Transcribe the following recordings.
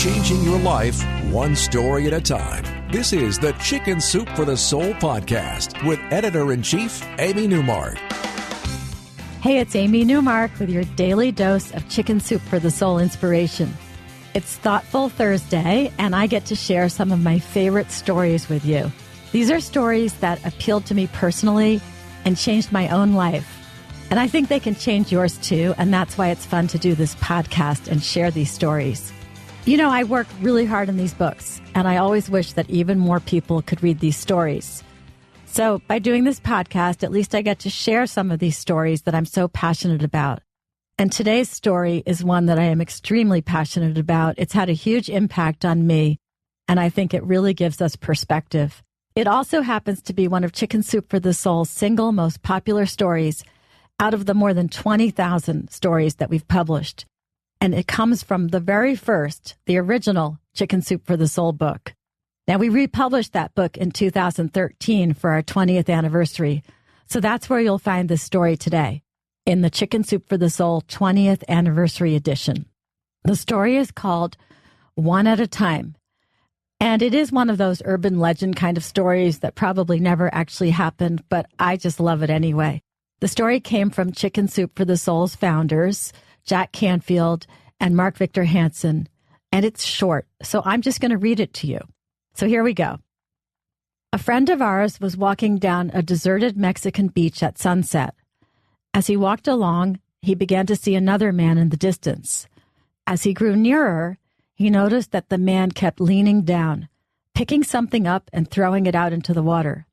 changing your life one story at a time. This is the Chicken Soup for the Soul podcast with Editor-in-Chief Amy Newmark. Hey, it's Amy Newmark with your daily dose of Chicken Soup for the Soul inspiration. It's Thoughtful Thursday, and I get to share some of my favorite stories with you. These are stories that appealed to me personally and changed my own life. And I think they can change yours too, and that's why it's fun to do this podcast and share these stories. You know, I work really hard on these books, and I always wish that even more people could read these stories. So by doing this podcast, at least I get to share some of these stories that I'm so passionate about. And today's story is one that I am extremely passionate about. It's had a huge impact on me, and I think it really gives us perspective. It also happens to be one of Chicken Soup for the Soul's single most popular stories out of the more than 20,000 stories that we've published. And it comes from the very first, the original Chicken Soup for the Soul book. Now, we republished that book in 2013 for our 20th anniversary. So that's where you'll find this story today, in the Chicken Soup for the Soul 20th anniversary edition. The story is called One at a Time. And it is one of those urban legend kind of stories that probably never actually happened, but I just love it anyway. The story came from Chicken Soup for the Soul's founders, Jack Canfield and Mark Victor Hansen, and it's short, so I'm just going to read it to you. So here we go. A friend of ours was walking down a deserted Mexican beach at sunset. As he walked along, he began to see another man in the distance. As he grew nearer, he noticed that the man kept leaning down, picking something up and throwing it out into the water.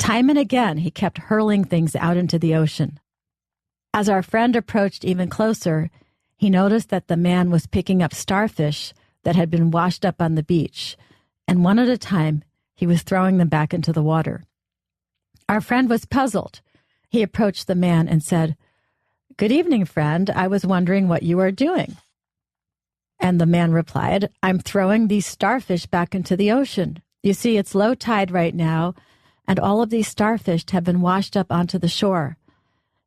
Time and again, he kept hurling things out into the ocean. As our friend approached even closer, he noticed that the man was picking up starfish that had been washed up on the beach, and one at a time, he was throwing them back into the water. Our friend was puzzled. He approached the man and said, "Good evening, friend. I was wondering what you are doing." And the man replied, "I'm throwing these starfish back into the ocean. You see, it's low tide right now, and all of these starfish have been washed up onto the shore.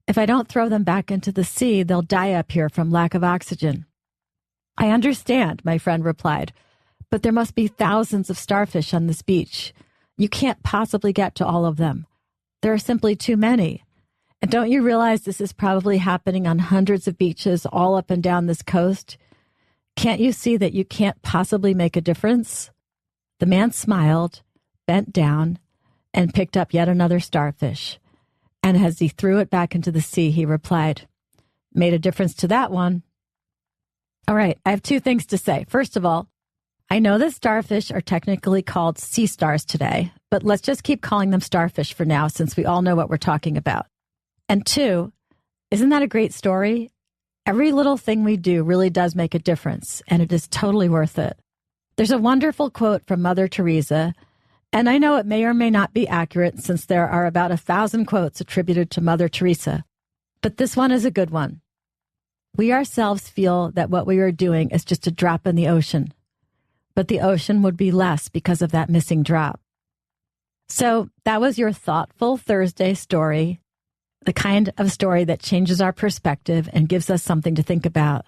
If I don't throw them back into the sea, they'll die up here from lack of oxygen." "I understand," my friend replied, "but there must be thousands of starfish on this beach. You can't possibly get to all of them. There are simply too many. And don't you realize this is probably happening on hundreds of beaches all up and down this coast? Can't you see that you can't possibly make a difference?" The man smiled, bent down, and picked up yet another starfish. And as he threw it back into the sea, he replied, "Made a difference to that one." All right, I have two things to say. First of all, I know that starfish are technically called sea stars today, but let's just keep calling them starfish for now since we all know what we're talking about. And two, isn't that a great story? Every little thing we do really does make a difference, and it is totally worth it. There's a wonderful quote from Mother Teresa, and I know it may or may not be accurate since there are about 1,000 quotes attributed to Mother Teresa, but this one is a good one. We ourselves feel that what we are doing is just a drop in the ocean, but the ocean would be less because of that missing drop. So that was your Thoughtful Thursday story, the kind of story that changes our perspective and gives us something to think about.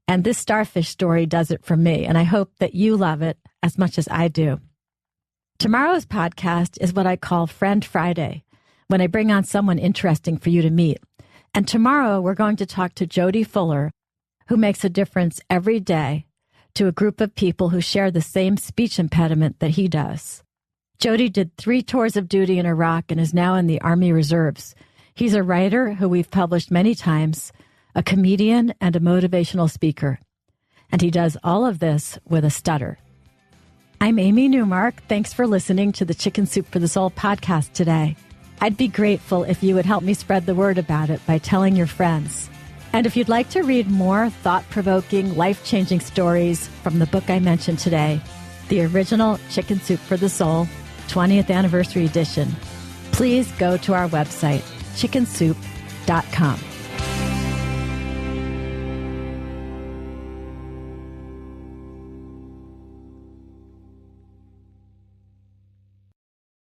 And this starfish story does it for me, and I hope that you love it as much as I do. Tomorrow's podcast is what I call Friend Friday, when I bring on someone interesting for you to meet. And tomorrow we're going to talk to Jody Fuller, who makes a difference every day to a group of people who share the same speech impediment that he does. Jody did 3 tours of duty in Iraq and is now in the Army Reserves. He's a writer who we've published many times, a comedian, and a motivational speaker. And he does all of this with a stutter. I'm Amy Newmark. Thanks for listening to the Chicken Soup for the Soul podcast today. I'd be grateful if you would help me spread the word about it by telling your friends. And if you'd like to read more thought-provoking, life-changing stories from the book I mentioned today, the original Chicken Soup for the Soul 20th Anniversary Edition, please go to our website, chickensoup.com.